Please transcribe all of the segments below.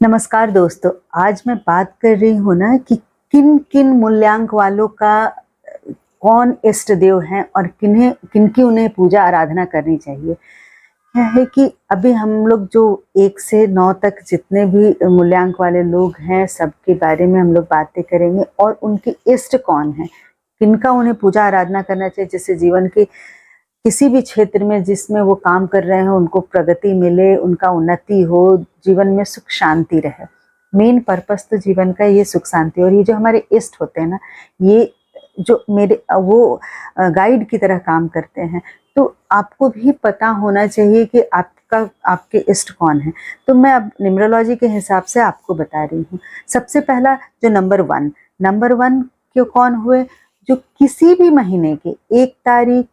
नमस्कार दोस्तों, आज मैं बात कर रही हूँ ना कि किन किन मूल्यांक वालों का कौन इष्ट देव हैं और किन्हें किनकी उन्हें पूजा आराधना करनी चाहिए। क्या है कि अभी हम लोग जो 1 से 9 तक जितने भी मूल्यांक वाले लोग हैं सबके बारे में हम लोग बातें करेंगे और उनके इष्ट कौन हैं, किनका उन्हें पूजा आराधना करना चाहिए, जिससे जीवन के किसी भी क्षेत्र में जिसमें वो काम कर रहे हैं उनको प्रगति मिले, उनका उन्नति हो, जीवन में सुख शांति रहे। मेन पर्पस तो जीवन का ये सुख शांति। और ये जो हमारे इष्ट होते हैं ना, ये जो मेरे वो गाइड की तरह काम करते हैं। तो आपको भी पता होना चाहिए कि आपके इष्ट कौन है। तो मैं अब न्यूमरोलॉजी के हिसाब से आपको बता रही हूँ। सबसे पहला जो नंबर वन क्यों कौन हुए, जो किसी भी महीने के 1 तारीख,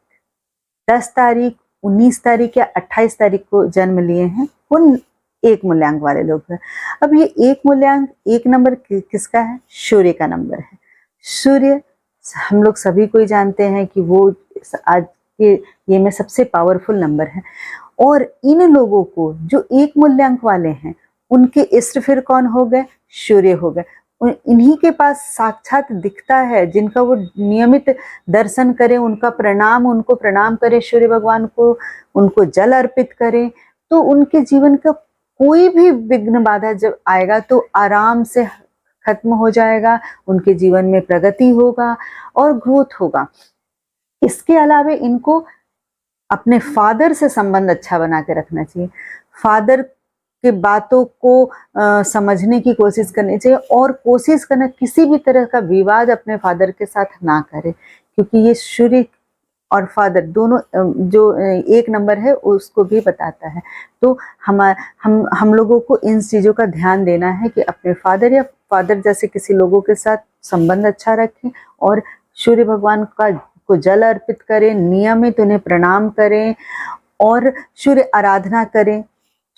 10 तारीख, 19 तारीख या 28 तारीख को जन्म लिए हैं, उन 1 मूल्यांक वाले लोग हैं। अब ये 1 मूल्यांक 1 नंबर किसका है? सूर्य का नंबर है। सूर्य हम लोग सभी को ही जानते हैं कि वो आज के ये में सबसे पावरफुल नंबर है। और इन लोगों को जो 1 मूल्यांक वाले हैं उनके इष्ट फिर कौन हो गए? सूर्य हो गए। इन्हीं के पास साक्षात दिखता है, जिनका वो नियमित दर्शन करें, उनको प्रणाम करें, सूर्य भगवान को, उनको जल अर्पित करें, तो उनके जीवन का कोई भी विघ्न बाधा जब आएगा तो आराम से खत्म हो जाएगा। उनके जीवन में प्रगति होगा और ग्रोथ होगा। इसके अलावा इनको अपने फादर से संबंध अच्छा बना के रखना चाहिए। फादर के बातों को समझने की कोशिश करनी चाहिए और कोशिश करना किसी भी तरह का विवाद अपने फादर के साथ ना करे, क्योंकि ये सूर्य और फादर दोनों जो 1 नंबर है उसको भी बताता है। तो हम लोगों को इन चीज़ों का ध्यान देना है कि अपने फादर जैसे किसी लोगों के साथ संबंध अच्छा रखें और सूर्य भगवान को जल अर्पित करें, नियमित उन्हें प्रणाम करें और सूर्य आराधना करें।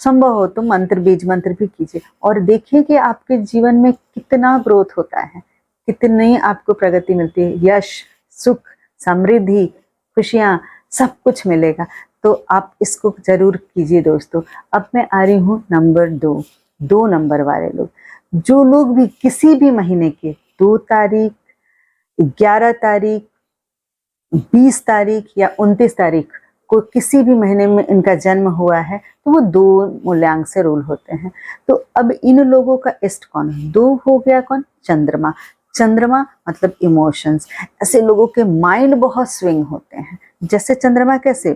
संभव हो तो बीज मंत्र भी कीजिए और देखिए कि आपके जीवन में कितना ग्रोथ होता है, कितनी आपको प्रगति मिलती है। यश, सुख, समृद्धि, खुशियां, सब कुछ मिलेगा। तो आप इसको जरूर कीजिए दोस्तों। अब मैं आ रही हूँ नंबर 2 नंबर वाले लोग। जो लोग भी किसी भी महीने के 2 तारीख, 11 तारीख, 20 तारीख या 29 तारीख को किसी भी महीने में इनका जन्म हुआ है तो वो 2 मूल्यांक से रूल होते हैं। तो अब इन लोगों का इष्ट कौन है? 2 हो गया कौन? चंद्रमा मतलब इमोशंस। ऐसे लोगों के माइंड बहुत स्विंग होते हैं। जैसे चंद्रमा कैसे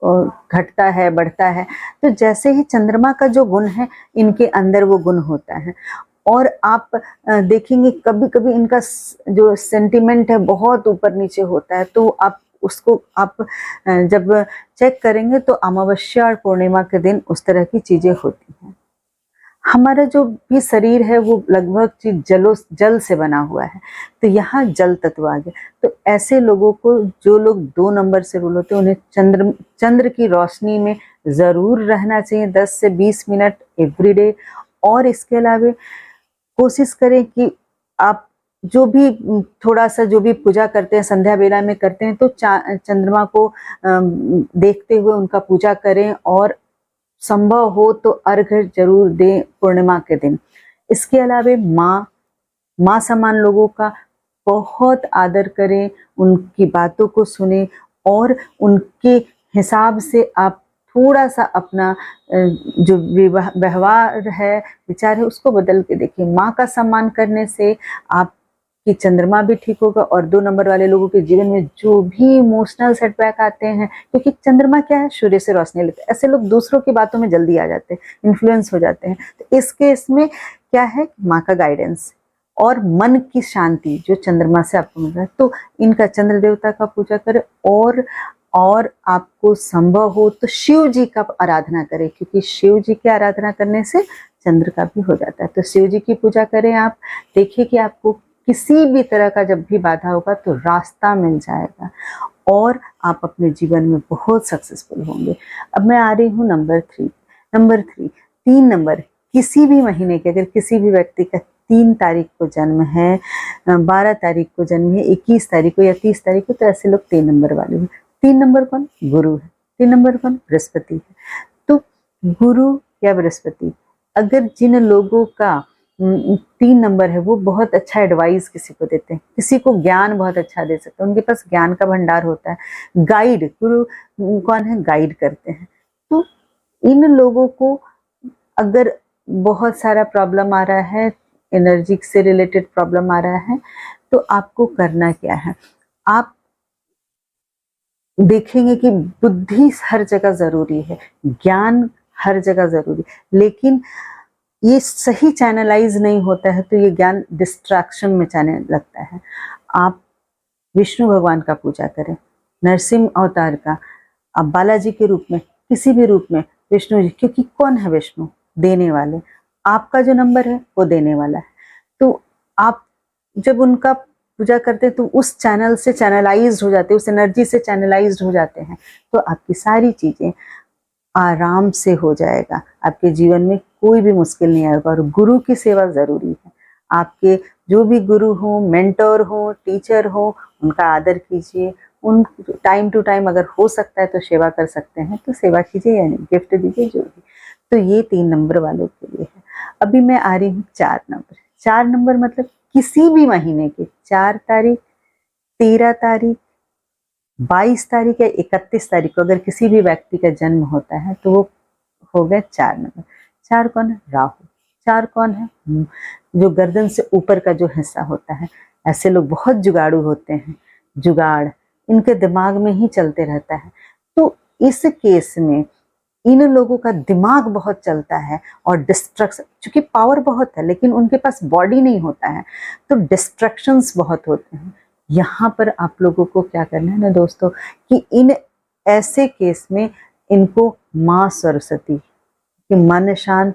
घटता है, बढ़ता है, तो जैसे ही चंद्रमा का जो गुण है इनके अंदर वो गुण होता है। और आप देखेंगे कभी कभी इनका जो सेंटिमेंट है बहुत ऊपर नीचे होता है। तो आप जब चेक करेंगे तो अमावस्या और पूर्णिमा के दिन उस तरह की चीजें होती हैं। हमारा जो भी शरीर है वो लगभग जल से बना हुआ है, तो यहाँ जल तत्व आ गया। तो ऐसे लोगों को, जो लोग 2 नंबर से रूल होते हैं, उन्हें चंद्र की रोशनी में जरूर रहना चाहिए 10 से 20 मिनट एवरीडे। और इसके अलावा कोशिश करें कि आप जो भी थोड़ा सा जो भी पूजा करते हैं संध्या बेला में करते हैं तो चंद्रमा को देखते हुए उनका पूजा करें और संभव हो तो अर्घ्य जरूर दें पूर्णिमा के दिन। इसके अलावा माँ समान लोगों का बहुत आदर करें, उनकी बातों को सुने और उनके हिसाब से आप थोड़ा सा अपना जो व्यवहार है, विचार है, उसको बदल के देखिए। माँ का सम्मान करने से आपकी चंद्रमा भी ठीक होगा और 2 नंबर वाले लोगों के जीवन में जो भी इमोशनल सेटबैक आते हैं, क्योंकि चंद्रमा क्या है? सूर्य से रोशनी लेते हैं। ऐसे लोग दूसरों की बातों में जल्दी आ जाते हैं, इन्फ्लुएंस हो जाते हैं। तो इस केस में क्या है? माँ का गाइडेंस और मन की शांति जो चंद्रमा से आपको मिल रहा है, तो इनका चंद्र देवता का पूजा करें। और आपको संभव हो तो शिव जी का आराधना करें, क्योंकि शिव जी की आराधना करने से चंद्र का भी हो जाता है। तो शिव जी की पूजा करें आप। देखिए कि आपको किसी भी तरह का जब भी बाधा होगा तो रास्ता मिल जाएगा और आप अपने जीवन में बहुत सक्सेसफुल होंगे। अब मैं आ रही हूँ नंबर 3। 3 नंबर किसी भी महीने के, अगर किसी भी व्यक्ति का 3 तारीख को जन्म है, 12 तारीख को जन्म है, 21 तारीख को या 30 तारीख को, तो ऐसे लोग 3 नंबर वाले हैं। 3 नंबर कौन? गुरु है। 3 नंबर कौन? बृहस्पति है। तो गुरु या बृहस्पति अगर जिन लोगों का 3 नंबर है वो बहुत अच्छा एडवाइस किसी को देते हैं, किसी को ज्ञान बहुत अच्छा दे सकते हैं, उनके पास ज्ञान का भंडार होता है। गाइड, गुरु कौन है, गाइड करते हैं। तो इन लोगों को अगर बहुत सारा प्रॉब्लम आ रहा है, एनर्जी से रिलेटेड प्रॉब्लम आ रहा है, तो आपको करना क्या है, आप देखेंगे कि बुद्धि हर जगह जरूरी है, ज्ञान हर जगह जरूरी, लेकिन ये सही चैनलाइज नहीं होता है तो ये ज्ञान डिस्ट्रैक्शन में जाने लगता है। आप विष्णु भगवान का पूजा करें, नरसिंह अवतार का, आप बालाजी के रूप में, किसी भी रूप में विष्णु जी, क्योंकि कौन है विष्णु, देने वाले। आपका जो नंबर है वो देने वाला है। तो आप जब उनका पूजा करते हैं तो उस चैनल से चैनलाइज्ड हो जाते हैं, उस एनर्जी से चैनलाइज्ड हो जाते हैं, तो आपकी सारी चीजें आराम से हो जाएगा, आपके जीवन में कोई भी मुश्किल नहीं आएगा। और गुरु की सेवा जरूरी है। आपके जो भी गुरु हो, मेंटर हो, टीचर हो, उनका आदर कीजिए, उन टाइम टू टाइम अगर हो सकता है तो सेवा कर सकते हैं तो सेवा कीजिए, यानी गिफ्ट दीजिए, जो भी। तो ये 3 नंबर वालों के लिए है। अभी मैं आ रही हूँ 4 नंबर। 4 नंबर मतलब किसी भी महीने के 4 तारीख, 13 तारीख, 22 तारीख या 31 तारीख को अगर किसी भी व्यक्ति का जन्म होता है तो वो हो गए 4 नंबर। 4 कौन है, राहु। 4 कौन है, जो गर्दन से ऊपर का जो हिस्सा होता है। ऐसे लोग बहुत जुगाड़ू होते हैं, जुगाड़ इनके दिमाग में ही चलते रहता है। तो इस केस में इन लोगों का दिमाग बहुत चलता है और डिस्ट्रक्शन, चूंकि पावर बहुत है लेकिन उनके पास बॉडी नहीं होता है, तो डिस्ट्रक्शंस बहुत होते हैं। यहाँ पर आप लोगों को क्या करना है ना दोस्तों, कि इन ऐसे केस में इनको माँ सरस्वती कि मन शांत,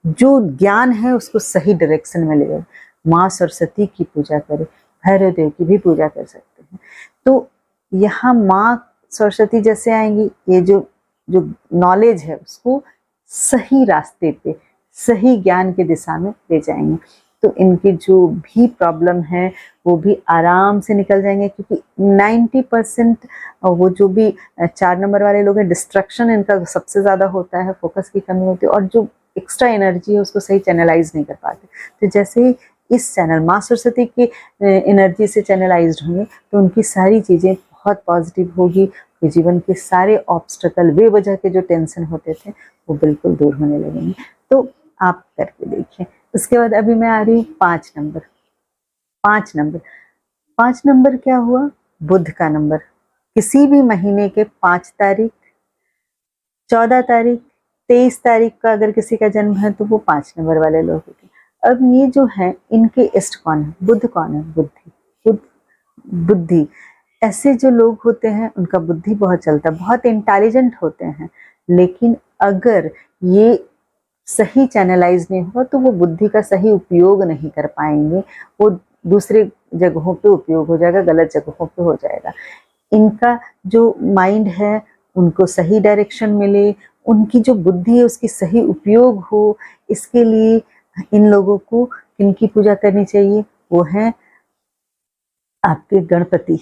जो ज्ञान है उसको सही डायरेक्शन में ले जाए, माँ सरस्वती की पूजा करें, भैरव देव की भी पूजा कर सकते हैं। तो यहाँ माँ सरस्वती जैसे आएंगी, ये जो जो नॉलेज है उसको सही रास्ते पे, सही ज्ञान की दिशा में ले जाएंगे, तो इनके जो भी प्रॉब्लम है वो भी आराम से निकल जाएंगे। क्योंकि 90% वो जो भी 4 नंबर वाले लोग हैं, डिस्ट्रक्शन इनका सबसे ज़्यादा होता है, फोकस की कमी होती है, और जो एक्स्ट्रा एनर्जी है उसको सही चैनलाइज नहीं कर पाते। तो जैसे ही इस चैनल माँ सरस्वती की एनर्जी से चैनलाइज्ड होंगे तो उनकी सारी चीज़ें बहुत पॉजिटिव होगी। जीवन के सारे ऑब्स्टेकल, बेवजह के जो टेंशन होते थे वो बिल्कुल दूर होने लगेंगे। तो आप करके देखिए। उसके बाद अभी मैं आ रही हूँ 5 नंबर। 5 नंबर, 5 नंबर क्या हुआ, बुध का नंबर। किसी भी महीने के 5 तारीख, 14 तारीख, 23 तारीख का अगर किसी का जन्म है तो वो 5 नंबर वाले लोग होते हैं। अब ये जो है इनके इष्ट कौन है, बुध कौन है, बुद्धि, बुद्धि। ऐसे जो लोग होते हैं उनका बुद्धि बहुत चलता है, बहुत इंटेलिजेंट होते हैं, लेकिन अगर ये सही चैनलाइज नहीं हुआ तो वो बुद्धि का सही उपयोग नहीं कर पाएंगे, वो दूसरे जगहों पे उपयोग हो जाएगा, गलत जगहों पे हो जाएगा। इनका जो माइंड है उनको सही डायरेक्शन मिले, उनकी जो बुद्धि है उसकी सही उपयोग हो, इसके लिए इन लोगों को किनकी पूजा करनी चाहिए, वो है आपके गणपति,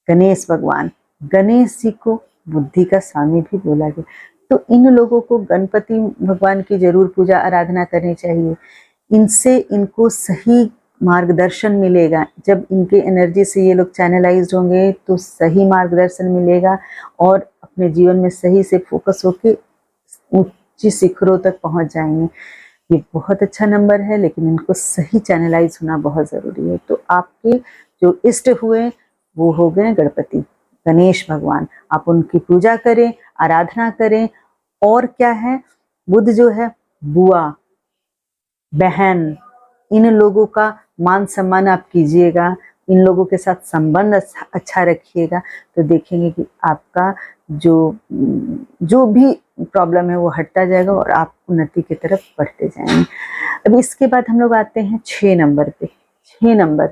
गणेश भगवान। गणेश जी को बुद्धि का स्वामी भी बोला गया, तो इन लोगों को गणपति भगवान की जरूर पूजा आराधना करनी चाहिए। इनसे इनको सही मार्गदर्शन मिलेगा। जब इनके एनर्जी से ये लोग चैनलाइज्ड होंगे तो सही मार्गदर्शन मिलेगा और अपने जीवन में सही से फोकस होकर ऊंची शिखरों तक पहुंच जाएंगे। ये बहुत अच्छा नंबर है, लेकिन इनको सही चैनलाइज होना बहुत जरूरी है। तो आपके जो इष्ट हुए वो हो गए गणपति, गणेश भगवान। आप उनकी पूजा करें, आराधना करें। और क्या है, बुध जो है, बुआ, बहन, इन लोगों का मान सम्मान आप कीजिएगा, इन लोगों के साथ संबंध अच्छा रखिएगा, तो देखेंगे कि आपका जो भी प्रॉब्लम है वो हटता जाएगा और आप उन्नति की तरफ बढ़ते जाएंगे। अब इसके बाद हम लोग आते हैं 6 नंबर पे। 6 नंबर,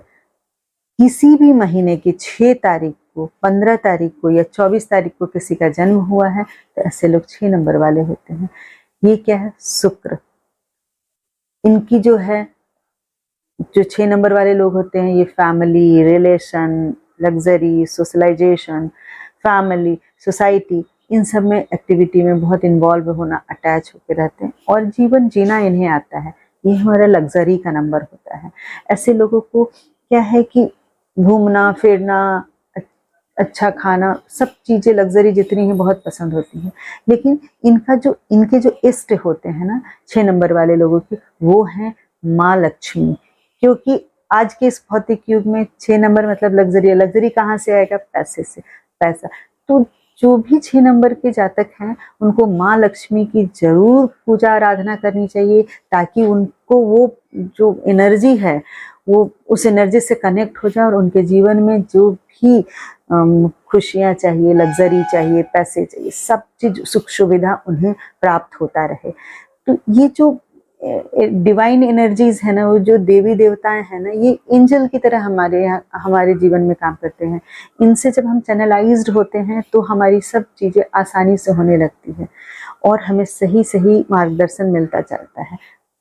किसी भी महीने की 6 तारीख को, 15 तारीख को या 24 तारीख को किसी का जन्म हुआ है तो ऐसे लोग 6 नंबर वाले होते हैं। ये क्या है, शुक्र। इनकी जो है, जो 6 नंबर वाले लोग होते हैं, ये family, relation, luxury, socialisation, family, society, इन सब में एक्टिविटी में बहुत इन्वॉल्व होना, अटैच होकर रहते हैं और जीवन जीना इन्हें आता है। ये हमारा लग्जरी का नंबर होता है। ऐसे लोगों को क्या है कि घूमना फिरना, अच्छा खाना, सब चीजें लग्जरी जितनी है बहुत पसंद होती है। लेकिन इनके जो इष्ट होते हैं ना 6 नंबर वाले लोगों के, वो हैं माँ लक्ष्मी। क्योंकि आज के इस भौतिक युग में 6 नंबर मतलब लग्जरी है। लग्जरी कहाँ से आएगा? पैसे से, पैसा। तो जो भी 6 नंबर के जातक हैं उनको माँ लक्ष्मी की जरूर पूजा आराधना करनी चाहिए, ताकि उनको वो जो एनर्जी है वो उस एनर्जी से कनेक्ट हो जाए और उनके जीवन में जो भी खुशियाँ चाहिए, लग्जरी चाहिए, पैसे चाहिए, सब चीज सुख सुविधा उन्हें प्राप्त होता रहे। तो ये जो डिवाइन एनर्जीज है ना, वो जो देवी देवताएं हैं ना, ये एंजल की तरह हमारे जीवन में काम करते हैं। इनसे जब हम चैनलाइज्ड होते हैं तो हमारी सब चीजें आसानी से होने लगती है और हमें सही सही मार्गदर्शन मिलता चलता है।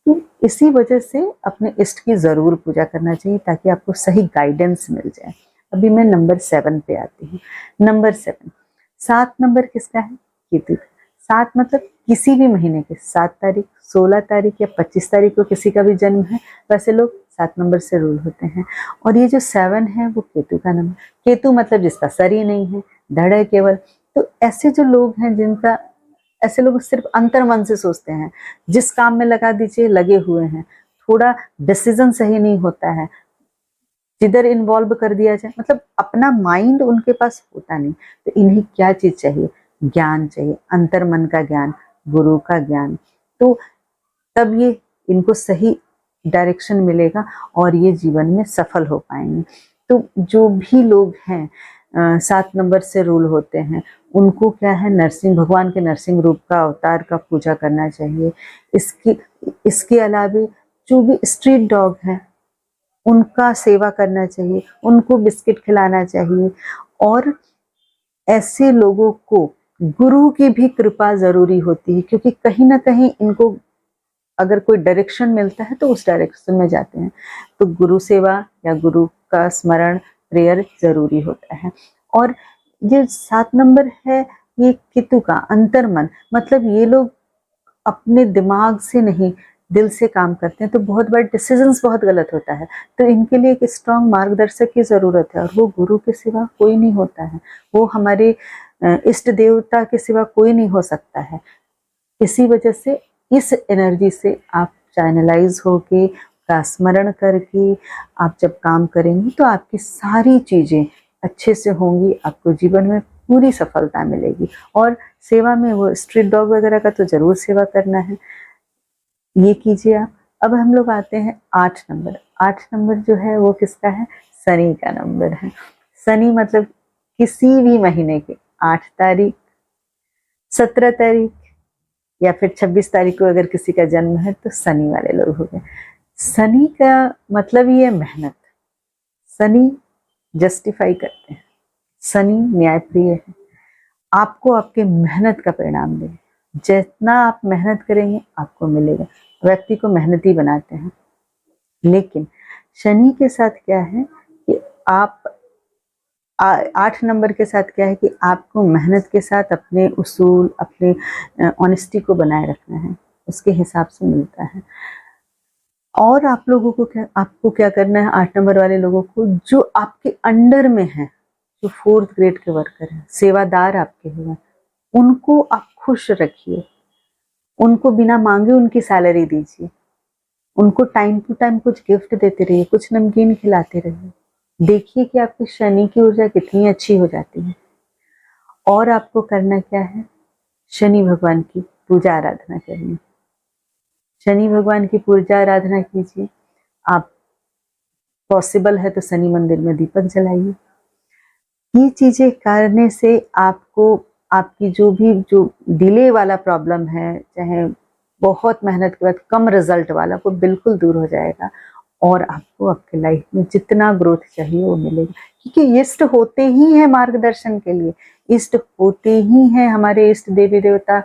तो इसी वजह से अपने इष्ट की जरूर पूजा करना चाहिए ताकि आपको सही गाइडेंस मिल जाए। अभी मैं नंबर 7 पे आती हूँ। नंबर 7, 7 नंबर किसका है? केतु। 7 मतलब किसी भी महीने के 7 तारीख, 16 तारीख या 25 तारीख को किसी का भी जन्म है, वैसे लोग 7 नंबर से रूल होते हैं। और ये जो 7 है वो केतु का नंबर। केतु मतलब जिसका सर ही नहीं है, धड़ है केवल। तो ऐसे जो लोग हैं ऐसे लोग सिर्फ अंतर मन से सोचते हैं, जिस काम में लगा दीजिए लगे हुए हैं, थोड़ा डिसीजन सही नहीं होता है, जिधर इन्वॉल्व कर दिया जाए, मतलब अपना माइंड उनके पास होता नहीं। तो इन्हें क्या चीज चाहिए? ज्ञान चाहिए, अंतर मन का ज्ञान, गुरु का ज्ञान। तो तब ये इनको सही डायरेक्शन मिलेगा और ये जीवन में सफल हो पाएंगे। तो जो भी लोग हैं 7 नंबर से रूल होते हैं, उनको क्या है, नरसिंह भगवान के नरसिंह रूप का अवतार का पूजा करना चाहिए। इसके अलावा जो भी स्ट्रीट डॉग हैं उनका सेवा करना चाहिए, उनको बिस्किट खिलाना चाहिए। और ऐसे लोगों को गुरु की भी कृपा जरूरी होती है, क्योंकि कहीं ना कहीं इनको अगर कोई डायरेक्शन मिलता है तो उस डायरेक्शन में जाते हैं। तो गुरु सेवा या गुरु का स्मरण, प्रेयर जरूरी होता है। और ये 7 नंबर है, ये केतु का अंतर्मन, मतलब ये लोग अपने दिमाग से नहीं दिल से काम करते हैं। तो बहुत बार डिसीजंस बहुत गलत होता है। तो इनके लिए एक स्ट्रांग मार्गदर्शक की जरूरत है और वो गुरु के सिवा कोई नहीं होता है। वो हमारे इष्ट देवता के सिवा कोई नहीं हो सकता है। इसी वजह से इस एनर्जी से आप चैनलाइज होके, का स्मरण करके आप जब काम करेंगे तो आपकी सारी चीजें अच्छे से होंगी, आपको जीवन में पूरी सफलता मिलेगी। और सेवा में वो स्ट्रीट डॉग वगैरह का तो जरूर सेवा करना है, ये कीजिए आप। अब हम लोग आते हैं 8 नंबर। 8 नंबर जो है वो किसका है? शनि का नंबर है। शनि मतलब किसी भी महीने के 8 तारीख, 17 तारीख या फिर 26 तारीख को अगर किसी का जन्म है तो शनि वाले लोग हो गए। शनि का मतलब ही है मेहनत। शनि जस्टिफाई करते हैं, शनि न्यायप्रिय है। आपको आपके मेहनत का परिणाम देंगे। जितना आप मेहनत करेंगे आपको मिलेगा। व्यक्ति को मेहनती बनाते हैं। लेकिन शनि के साथ क्या है कि आप 8 नंबर के साथ क्या है कि आपको मेहनत के साथ अपने उसूल, अपने ऑनेस्टी को बनाए रखना है, उसके हिसाब से मिलता है। और आप लोगों को आपको क्या करना है? 8 नंबर वाले लोगों को, जो आपके अंडर में है, जो 4th ग्रेड के वर्कर हैं, सेवादार आपके हैं, उनको आप खुश रखिए, उनको बिना मांगे उनकी सैलरी दीजिए, उनको टाइम टू टाइम कुछ गिफ्ट देते रहिए, कुछ नमकीन खिलाते रहिए। देखिए कि आपकी शनि की ऊर्जा कितनी अच्छी हो जाती है। और आपको करना क्या है? शनि भगवान की पूजा आराधना करनी। शनि भगवान की पूजा आराधना कीजिए। आप पॉसिबल है तो शनि मंदिर में दीपक जलाइए। ये चीजें करने से आपको आपकी जो डिले वाला प्रॉब्लम है, चाहे बहुत मेहनत के बाद कम रिजल्ट वाला, वो बिल्कुल दूर हो जाएगा और आपको आपके लाइफ में जितना ग्रोथ चाहिए वो मिलेगा। क्योंकि इष्ट होते ही है मार्गदर्शन के लिए, इष्ट होते ही है हमारे इष्ट देवी देवता,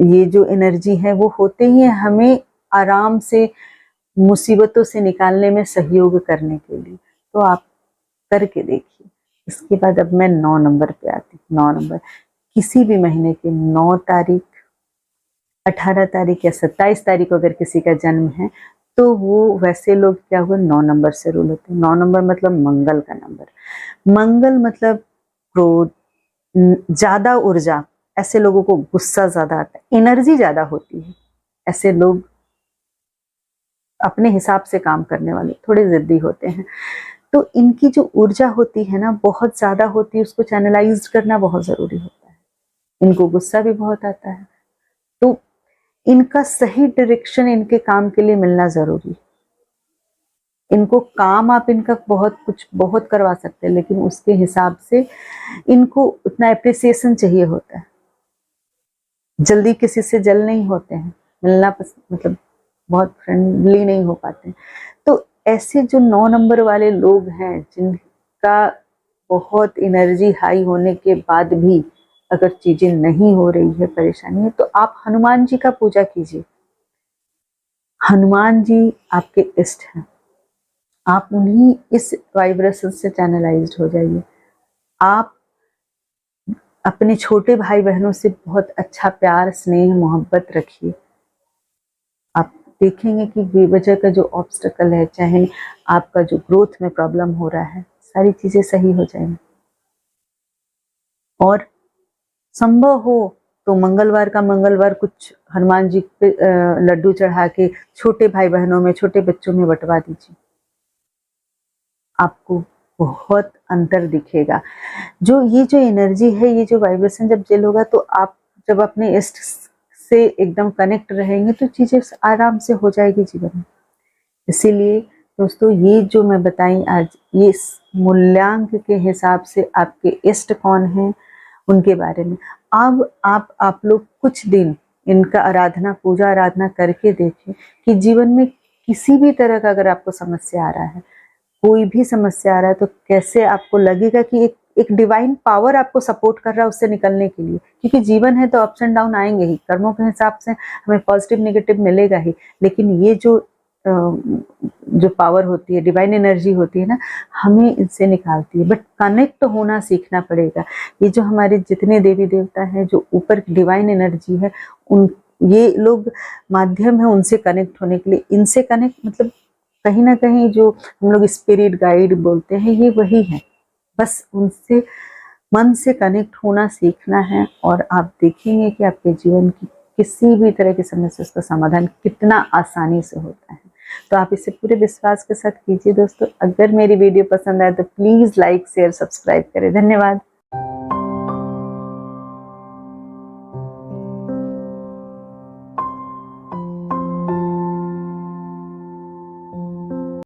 ये जो एनर्जी है वो होते ही है हमें आराम से मुसीबतों से निकालने में सहयोग करने के लिए। तो आप करके देखिए। इसके बाद अब मैं 9 नंबर पे आती हूँ। 9 नंबर, किसी भी महीने के 9 तारीख, 18 तारीख या 27 तारीख को अगर किसी का जन्म है तो वो वैसे लोग क्या हुआ 9 नंबर से रूल होते हैं। 9 नंबर मतलब मंगल का नंबर। मंगल मतलब क्रोध, ज्यादा ऊर्जा, ऐसे लोगों को गुस्सा ज्यादा आता है, एनर्जी ज्यादा होती है। ऐसे लोग अपने हिसाब से काम करने वाले, थोड़े जिद्दी होते हैं। तो इनकी जो ऊर्जा होती है ना बहुत ज्यादा होती है, उसको चैनलाइज करना बहुत जरूरी होता है। इनको गुस्सा भी बहुत आता है, तो इनका सही डायरेक्शन इनके काम के लिए मिलना जरूरी। इनको काम आप इनका बहुत करवा सकते हैं, लेकिन उसके हिसाब से इनको उतना एप्रिसिएशन चाहिए होता है। जल्दी किसी से जल नहीं होते हैं, मिलना मतलब बहुत फ्रेंडली नहीं हो पाते। तो ऐसे जो 9 नंबर वाले लोग हैं जिनका बहुत एनर्जी हाई होने के बाद भी अगर चीजें नहीं हो रही है, परेशानी है, तो आप हनुमान जी का पूजा कीजिए। हनुमान जी आपके इष्ट हैं, आप उन्हीं इस वाइब्रेशन से चैनलाइज्ड हो जाइए। आप अपने छोटे भाई बहनों से बहुत अच्छा प्यार, स्नेह, मोहब्बत रखिए। आप देखेंगे कि बेवजह का जो ऑब्स्टेकल है, चाहे आपका जो ग्रोथ में प्रॉब्लम हो रहा है, सारी चीजें सही हो जाएंगी। और संभव हो तो मंगलवार का मंगलवार कुछ हनुमान जी पे लड्डू चढ़ा के छोटे भाई बहनों में, छोटे बच्चों में बंटवा दीजिए। आपको बहुत अंतर दिखेगा। ये जो एनर्जी है, ये जो वाइब्रेशन जब जेल होगा, तो आप जब अपने इष्ट से एकदम कनेक्ट रहेंगे तो चीजें आराम से हो जाएगी जीवन में। इसीलिए दोस्तों, ये जो मैं बताई आज, ये मूल्यांक के हिसाब से आपके इष्ट कौन है उनके बारे में। अब आप लोग कुछ दिन इनका आराधना, पूजा आराधना करके देखें कि जीवन में किसी भी तरह का अगर आपको समस्या आ रहा है, कोई भी समस्या आ रहा है, तो कैसे आपको लगेगा कि एक डिवाइन पावर आपको सपोर्ट कर रहा है उससे निकलने के लिए। क्योंकि जीवन है तो अप्स एंड डाउन आएंगे ही, कर्मों के हिसाब से हमें पॉजिटिव नेगेटिव मिलेगा ही, लेकिन ये जो पावर होती है, डिवाइन एनर्जी होती है ना, हमें इनसे निकालती है। बट कनेक्ट होना सीखना पड़ेगा। ये जो हमारे जितने देवी देवता हैं, जो ऊपर डिवाइन एनर्जी है, ये लोग माध्यम है उनसे कनेक्ट होने के लिए। इनसे कनेक्ट मतलब कहीं ना कहीं जो हम लोग स्पिरिट गाइड बोलते हैं, ये वही है। बस उनसे मन से कनेक्ट होना सीखना है, और आप देखेंगे कि आपके जीवन की किसी भी तरह की समस्या, उसका समाधान कितना आसानी से होता है। तो आप इसे पूरे विश्वास के साथ कीजिए दोस्तों। अगर मेरी वीडियो पसंद आए तो प्लीज लाइक, शेयर, सब्सक्राइब करें। धन्यवाद।